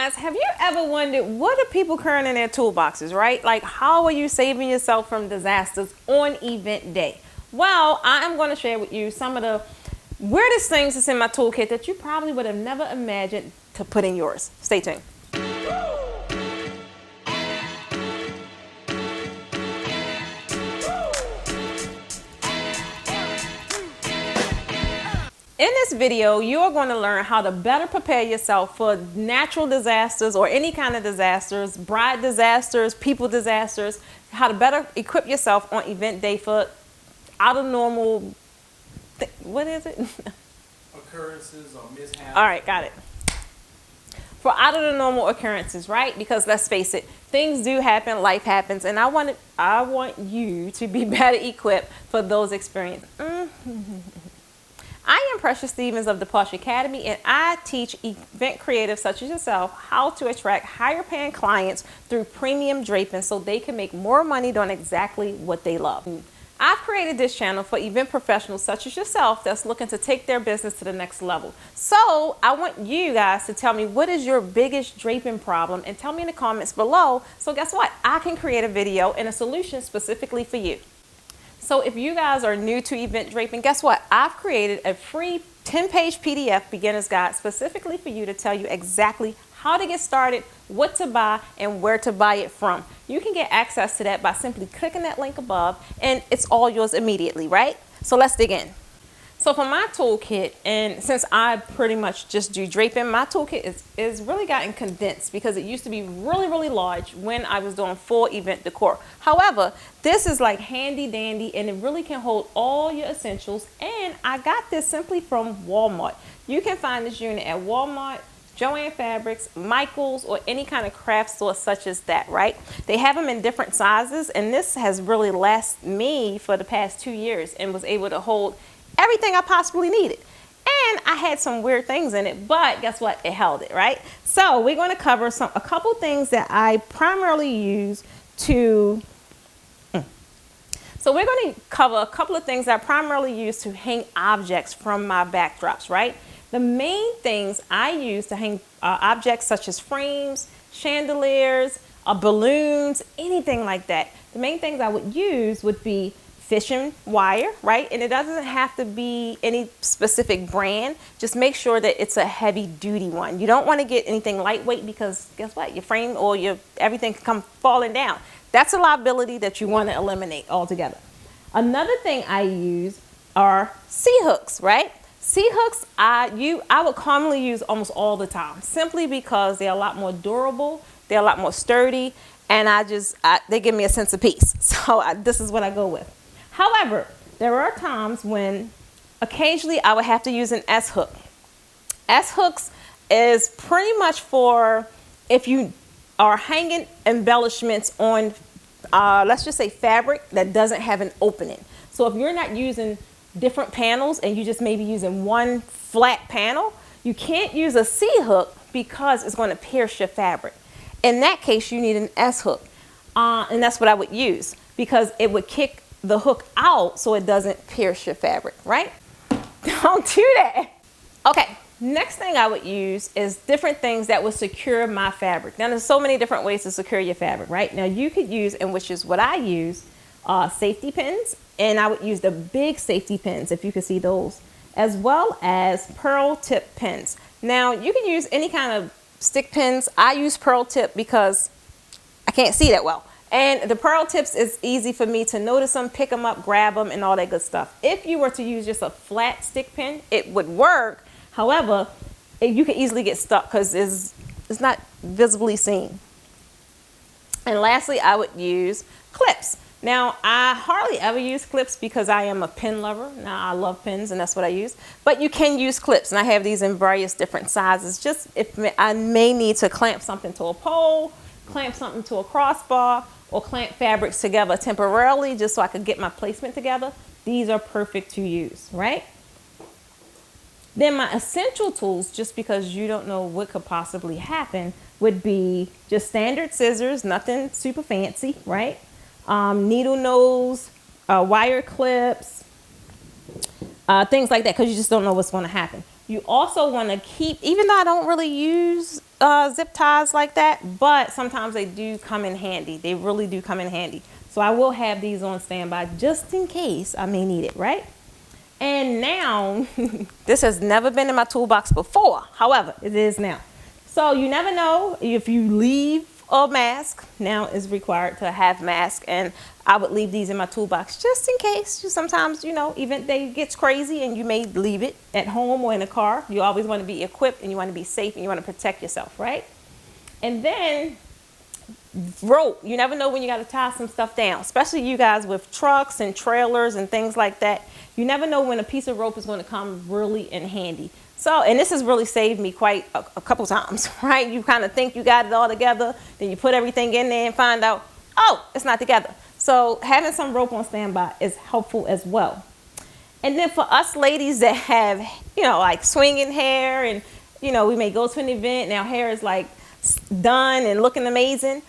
guys, have you ever wondered what are people carrying in their toolboxes, right? Like, how are you saving yourself from disasters on event day? Well, I am going to share with you some of the weirdest things that's in my toolkit that you probably would have never imagined to put in yours. Stay tuned. In this video, you are going to learn how to better prepare yourself for natural disasters or any kind of disasters, bride disasters, people disasters, how to better equip yourself on event day for out of normal, what is it? Occurrences or mishaps. All right, got it. For out of the normal occurrences, right? Because let's face it, things do happen, life happens, and I want you to be better equipped for those experiences. I am Precious Stevens of the Posh Academy, and I teach event creatives such as yourself how to attract higher paying clients through premium draping so they can make more money doing exactly what they love. I've created this channel for event professionals such as yourself that's looking to take their business to the next level. So I want you guys to tell me what is your biggest draping problem and tell me in the comments below. So guess what? I can create a video and a solution specifically for you. So if you guys are new to event draping, guess what? I've created a free 10-page PDF beginner's guide specifically for you to tell you exactly how to get started, what to buy, and where to buy it from. You can get access to that by simply clicking that link above, and it's all yours immediately, right? So let's dig in. So for my toolkit, and since I pretty much just do draping, my toolkit is really gotten condensed because it used to be really, really large when I was doing full event decor. However, this is like handy dandy and it really can hold all your essentials. And I got this simply from Walmart. You can find this unit at Walmart, Joann Fabrics, Michaels, or any kind of craft store such as that, right? They have them in different sizes, and this has really lasted me for the past 2 years and was able to hold everything I possibly needed. And I had some weird things in it, but guess what? It held it, right? So we're going to cover a couple things that I primarily use to So we're going to cover a couple of things that I primarily use to hang objects from my backdrops, right? The main things I use to hang objects such as frames, chandeliers, balloons, anything like that. The main things I would use would be fishing wire, right? And it doesn't have to be any specific brand. Just make sure that it's a heavy duty one. You don't want to get anything lightweight because guess what? Your frame or everything can come falling down. That's a liability that you want to eliminate altogether. Another thing I use are C-hooks, right? C-hooks I would commonly use almost all the time simply because they're a lot more durable, they're a lot more sturdy, and they give me a sense of peace. So this is what I go with. However, there are times when occasionally I would have to use an S-hook. S-hooks is pretty much for if you are hanging embellishments on, let's just say fabric that doesn't have an opening. So if you're not using different panels and you just maybe using one flat panel, you can't use a C-hook because it's going to pierce your fabric. In that case, you need an S-hook. And that's what I would use because it would kick the hook out so it doesn't pierce your fabric, right? Don't do that. Okay, next thing I would use is different things that would secure my fabric. Now there's so many different ways to secure your fabric, right? Now you could use, and which is what I use, safety pins, and I would use the big safety pins if you can see those, as well as pearl tip pins. Now you can use any kind of stick pins. I use pearl tip because I can't see that well. And the pearl tips is easy for me to notice them, pick them up, grab them, and all that good stuff. If you were to use just a flat stick pin, it would work. However, you can easily get stuck because it's not visibly seen. And lastly, I would use clips. Now, I hardly ever use clips because I am a pin lover. Now, I love pins, and that's what I use. But you can use clips, and I have these in various different sizes. Just if I may need to clamp something to a pole, clamp something to a crossbar, or clamp fabrics together temporarily just so I could get my placement together, these are perfect to use, right? Then my essential tools, just because you don't know what could possibly happen, would be just standard scissors, nothing super fancy, right? Needle nose, wire clips, things like that, because you just don't know what's going to happen. You also want to keep, even though I don't really use zip ties like that, but sometimes they do come in handy. They really do come in handy. So I will have these on standby just in case I may need it, right? And now, this has never been in my toolbox before. However, it is now. So you never know if you leave a mask. Now is required to have mask, and I would leave these in my toolbox just in case. Sometimes, event day gets crazy and you may leave it at home or in a car. You always want to be equipped and you want to be safe and you want to protect yourself, right? And then rope. You never know when you got to tie some stuff down, especially you guys with trucks and trailers and things like that. You never know when a piece of rope is going to come really in handy. So, and this has really saved me quite a couple times, right? You kind of think you got it all together, then you put everything in there and find out, oh, it's not together. So having some rope on standby is helpful as well. And then for us ladies that have, like swinging hair and, we may go to an event and our hair is like done and looking amazing.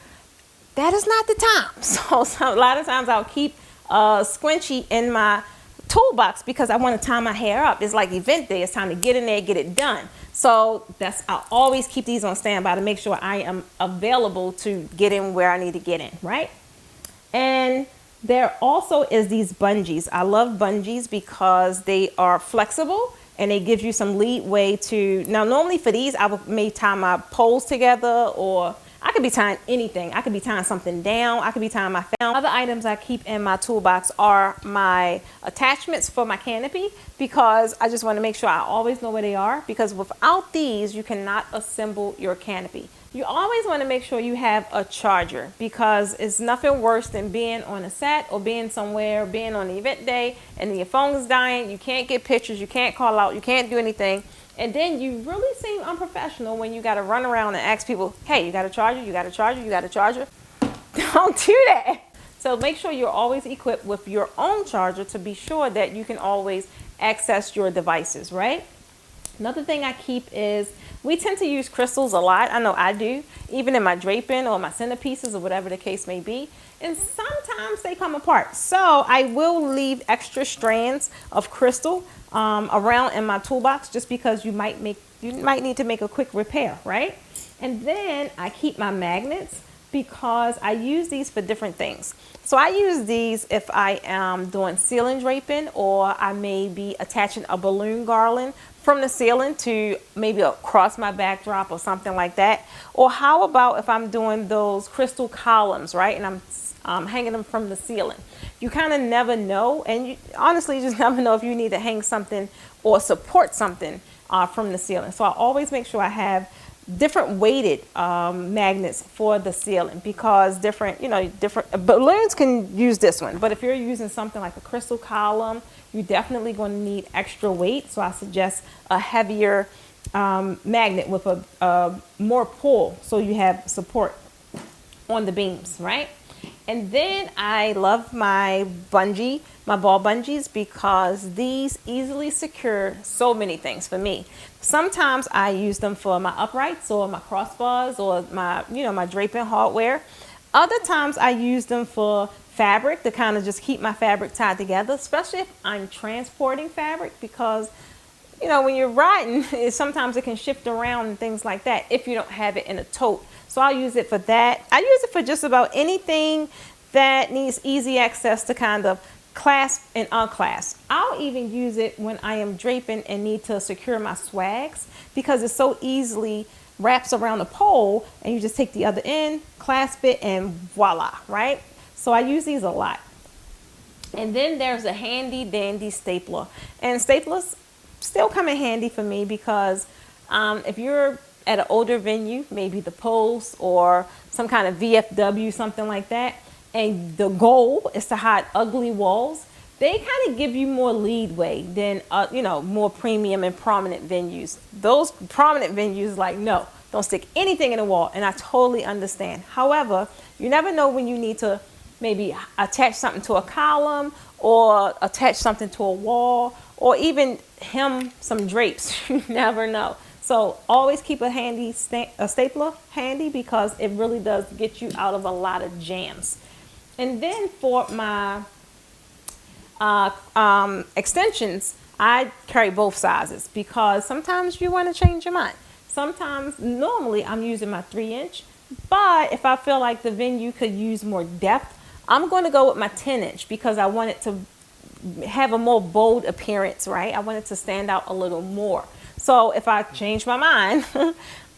That is not the time. So a lot of times I'll keep a squinchie in my toolbox because I want to tie my hair up. It's like event day. It's time to get in there, get it done. So I'll always keep these on standby to make sure I am available to get in where I need to get in, right? And there also is these bungees. I love bungees because they are flexible and they give you some leeway to, now normally for these, may tie my poles together, or I could be tying anything. I could be tying something down. I could be tying my fan. Other items I keep in my toolbox are my attachments for my canopy, because I just want to make sure I always know where they are, because without these, you cannot assemble your canopy. You always want to make sure you have a charger, because it's nothing worse than being on a set or being somewhere, being on the event day, and your phone is dying. You can't get pictures. You can't call out. You can't do anything. And then you really seem unprofessional when you got to run around and ask people, hey, you got a charger? You got a charger? You got a charger? Don't do that. So make sure you're always equipped with your own charger to be sure that you can always access your devices, right? Another thing I keep is, we tend to use crystals a lot. I know I do, even in my draping or my centerpieces or whatever the case may be. And sometimes they come apart. So I will leave extra strands of crystal around in my toolbox, just because you might need to make a quick repair, right? And then I keep my magnets, because I use these for different things. So I use these if I am doing ceiling draping, or I may be attaching a balloon garland from the ceiling to maybe across my backdrop or something like that. Or how about if I'm doing those crystal columns, right? And I'm hanging them from the ceiling. You kind of never know, and you honestly just never know if you need to hang something or support something from the ceiling. So I always make sure I have different weighted magnets for the ceiling, because different balloons can use this one, but if you're using something like a crystal column, you're definitely going to need extra weight. So I suggest a heavier magnet with a more pull, so you have support on the beams, right? And then I love my ball bungees, because these easily secure so many things for me. Sometimes I use them for my uprights or my crossbars or my draping hardware. Other times I use them for fabric, to kind of just keep my fabric tied together, especially if I'm transporting fabric, because when you're riding, sometimes it can shift around and things like that if you don't have it in a tote. So I'll use it for that. I use it for just about anything that needs easy access to kind of clasp and unclasp. I'll even use it when I am draping and need to secure my swags, because it so easily wraps around the pole, and you just take the other end, clasp it, and voila, right? So I use these a lot. And then there's a handy dandy stapler, and staplers still come in handy for me, because if you're at an older venue, maybe the Post or some kind of VFW, something like that, and the goal is to hide ugly walls, they kind of give you more leadway than more premium and prominent venues. Those prominent venues, like, no, don't stick anything in the wall, and I totally understand. However, you never know when you need to maybe attach something to a column, or attach something to a wall, or even hem some drapes. You never know. So always keep a stapler handy, because it really does get you out of a lot of jams. And then for my extensions, I carry both sizes, because sometimes you want to change your mind. Sometimes, normally I'm using my 3-inch, but if I feel like the venue could use more depth, I'm going to go with my 10-inch because I want it to have a more bold appearance, right? I want it to stand out a little more. So if I change my mind,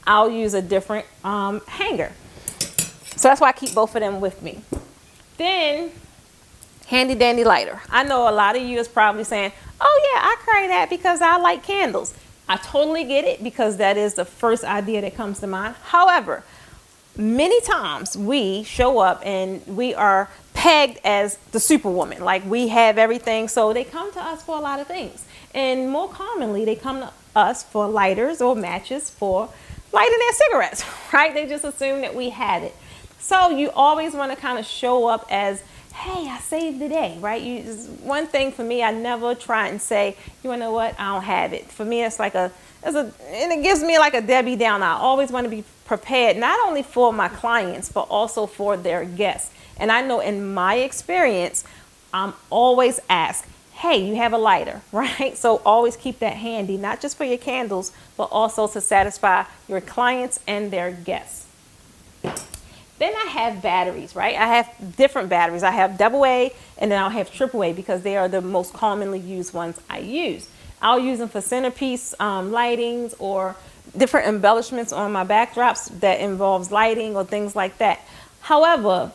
I'll use a different hanger. So that's why I keep both of them with me. Then, handy dandy lighter. I know a lot of you is probably saying, oh yeah, I carry that because I like candles. I totally get it because that is the first idea that comes to mind. However, many times we show up and we are pegged as the superwoman. Like we have everything. So they come to us for a lot of things. And more commonly, they come to us for lighters or matches for lighting their cigarettes, right? They just assume that we had it. So you always want to kind of show up as, hey, I saved the day, right? One thing for me, I never try and say, you know what, I don't have it. For me, it's like and it gives me like a Debbie Downer. I always want to be prepared, not only for my clients, but also for their guests. And I know in my experience, I'm always asked, hey, you have a lighter, right? So always keep that handy, not just for your candles, but also to satisfy your clients and their guests. Then I have batteries, right? I have different batteries. I have AA and then I'll have AAA because they are the most commonly used ones I use. I'll use them for centerpiece lightings or different embellishments on my backdrops that involves lighting or things like that. However,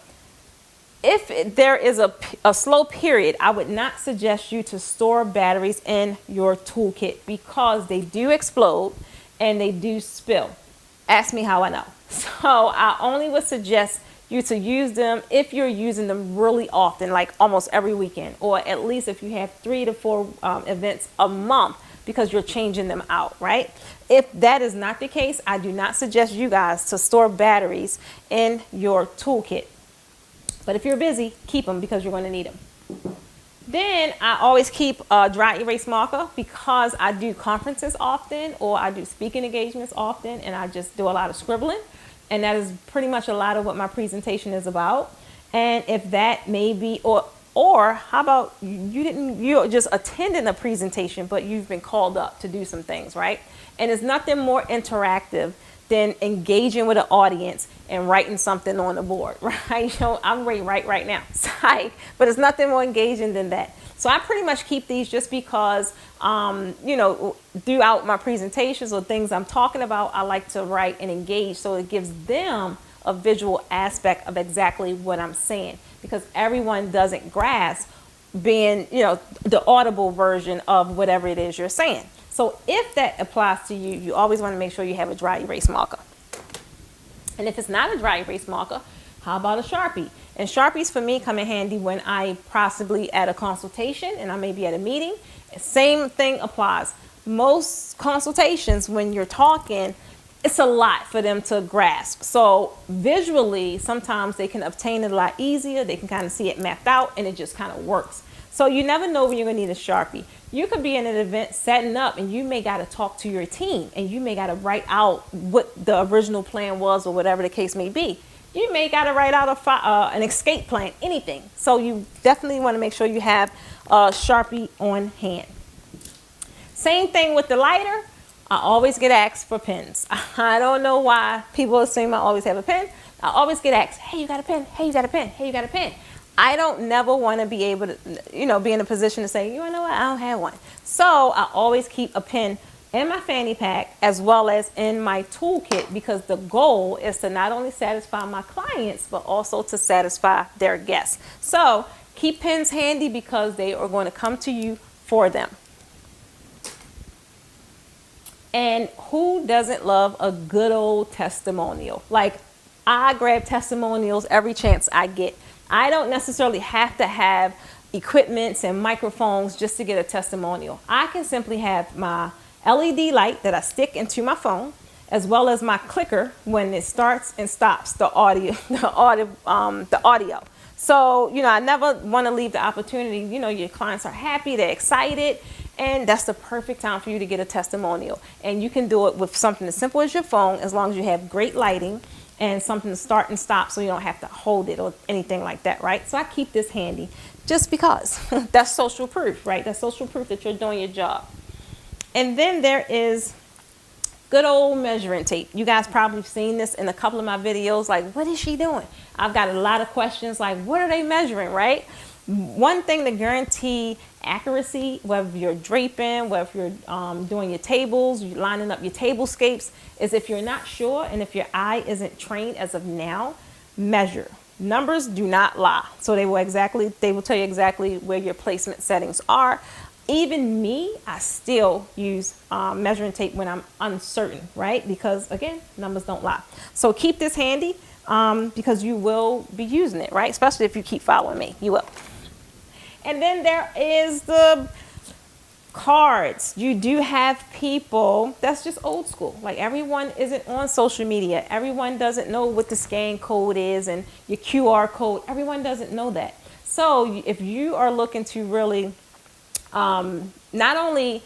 if there is a slow period, I would not suggest you to store batteries in your toolkit because they do explode and they do spill. Ask me how I know. So I only would suggest you to use them if you're using them really often, like almost every weekend, or at least if you have 3 to 4 events a month because you're changing them out, right? If that is not the case, I do not suggest you guys to store batteries in your toolkit. But if you're busy, keep them because you're going to need them. Then I always keep a dry erase marker because I do conferences often or I do speaking engagements often and I just do a lot of scribbling. And that is pretty much a lot of what my presentation is about. And if that may be, or how about you're just attending a presentation, but you've been called up to do some things, right? And there's nothing more interactive than engaging with an audience and writing something on the board, right? You know, I'm ready right now, but it's nothing more engaging than that. So I pretty much keep these just because, you know, throughout my presentations or things I'm talking about, I like to write and engage so it gives them a visual aspect of exactly what I'm saying because everyone doesn't grasp being, you know, the audible version of whatever it is you're saying. So if that applies to you, you always want to make sure you have a dry erase marker. And if it's not a dry erase marker, how about a Sharpie? And Sharpies for me come in handy when I possibly at a consultation and I may be at a meeting. Same thing applies. Most consultations when you're talking, it's a lot for them to grasp. So visually, sometimes they can obtain it a lot easier. They can kind of see it mapped out and it just kind of works. So you never know when you're going to need a Sharpie. You could be in an event setting up and you may got to talk to your team and you may got to write out what the original plan was or whatever the case may be. You may got to write out an escape plan, anything. So you definitely want to make sure you have a Sharpie on hand. Same thing with the lighter. I always get asked for pens. I don't know why people assume I always have a pen. I always get asked, hey, you got a pen? Hey, you got a pen? Hey, you got a pen? I don't never want to be able to, you know, be in a position to say, you know what, I don't have one. So I always keep a pen in my fanny pack as well as in my toolkit because the goal is to not only satisfy my clients, but also to satisfy their guests. So keep pens handy because they are going to come to you for them. And who doesn't love a good old testimonial? Like I grab testimonials every chance I get. I don't necessarily have to have equipments and microphones just to get a testimonial. I can simply have my LED light that I stick into my phone, as well as my clicker when it starts and stops the audio. So, you know, I never want to leave the opportunity. You know, your clients are happy, they're excited, and that's the perfect time for you to get a testimonial. And you can do it with something as simple as your phone, as long as you have great lighting and something to start and stop so you don't have to hold it or anything like that, right? So I keep this handy just because that's social proof, right? That's social proof that you're doing your job. And then there is Good old measuring tape. You guys probably seen this in a couple of my videos, like, what is she doing? I've got a lot of questions like, what are they measuring, right? One thing to guarantee accuracy, whether you're draping, whether you're doing your tables, you're lining up your tablescapes, is if you're not sure and if your eye isn't trained as of now, measure. Numbers do not lie. So they will tell you exactly where your placement settings are. Even me, I still use measuring tape when I'm uncertain, right? Because again, numbers don't lie. So keep this handy because you will be using it, right? Especially if you keep following me, you will. And then there is the cards. You do have people that's just old school. Like everyone isn't on social media. Everyone doesn't know what the scan code is and your QR code. Everyone doesn't know that. So if you are looking to really not only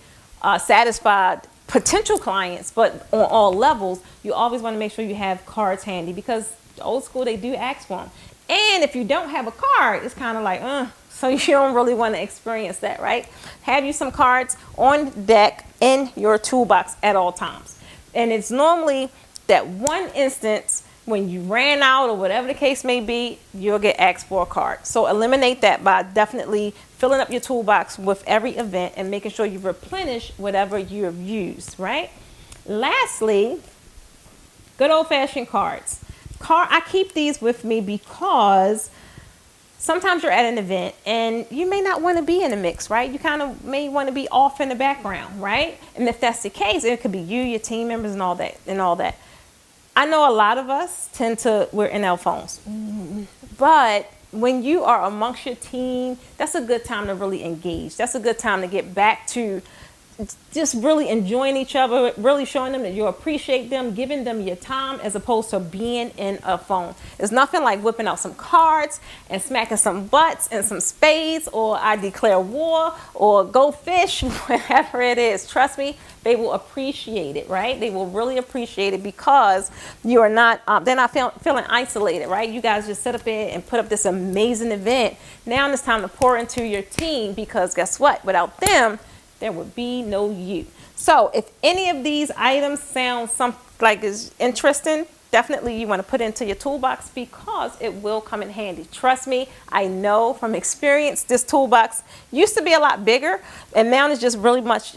satisfy potential clients, but on all levels, you always want to make sure you have cards handy because old school, they do ask for them. And if you don't have a card, it's kind of like, so you don't really want to experience that, right? Have you some cards on deck in your toolbox at all times. And it's normally that one instance when you ran out or whatever the case may be, you'll get asked for a card. So eliminate that by definitely filling up your toolbox with every event and making sure you replenish whatever you have used, right? Lastly, good old-fashioned cards. I keep these with me because sometimes you're at an event and you may not want to be in the mix, right? You kind of may want to be off in the background, right? And if that's the case, it could be you, your team members, and all that. I know a lot of us we're in our phones, but when you are amongst your team, that's a good time to really engage. That's a good time to get back to just really enjoying each other, really showing them that you appreciate them, giving them your time as opposed to being in a phone. There's nothing like whipping out some cards and smacking some butts and some spades or I declare war or go fish, whatever it is. Trust me, they will appreciate it, right? They will really appreciate it because you are not, they're not feeling isolated, right? You guys just sit up there and put up this amazing event. Now it's time to pour into your team because guess what? Without them, there would be no you. So if any of these items sound like is interesting, definitely you want to put it into your toolbox because it will come in handy. Trust me, I know from experience, this toolbox used to be a lot bigger and now it's just pretty much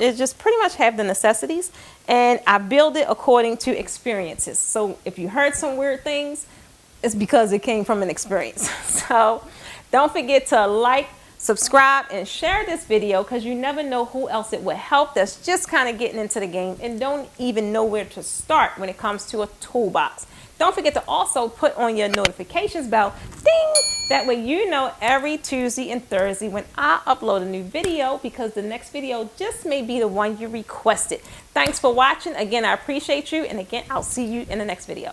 have the necessities and I build it according to experiences. So if you heard some weird things, it's because it came from an experience. So don't forget to like, subscribe, and share this video because you never know who else it would help that's just kind of getting into the game and don't even know where to start when it comes to a toolbox. Don't forget to also put on your notifications bell, ding, that way you know every Tuesday and Thursday when I upload a new video because the next video just may be the one you requested. Thanks for watching. Again, I appreciate you, and again, I'll see you in the next video.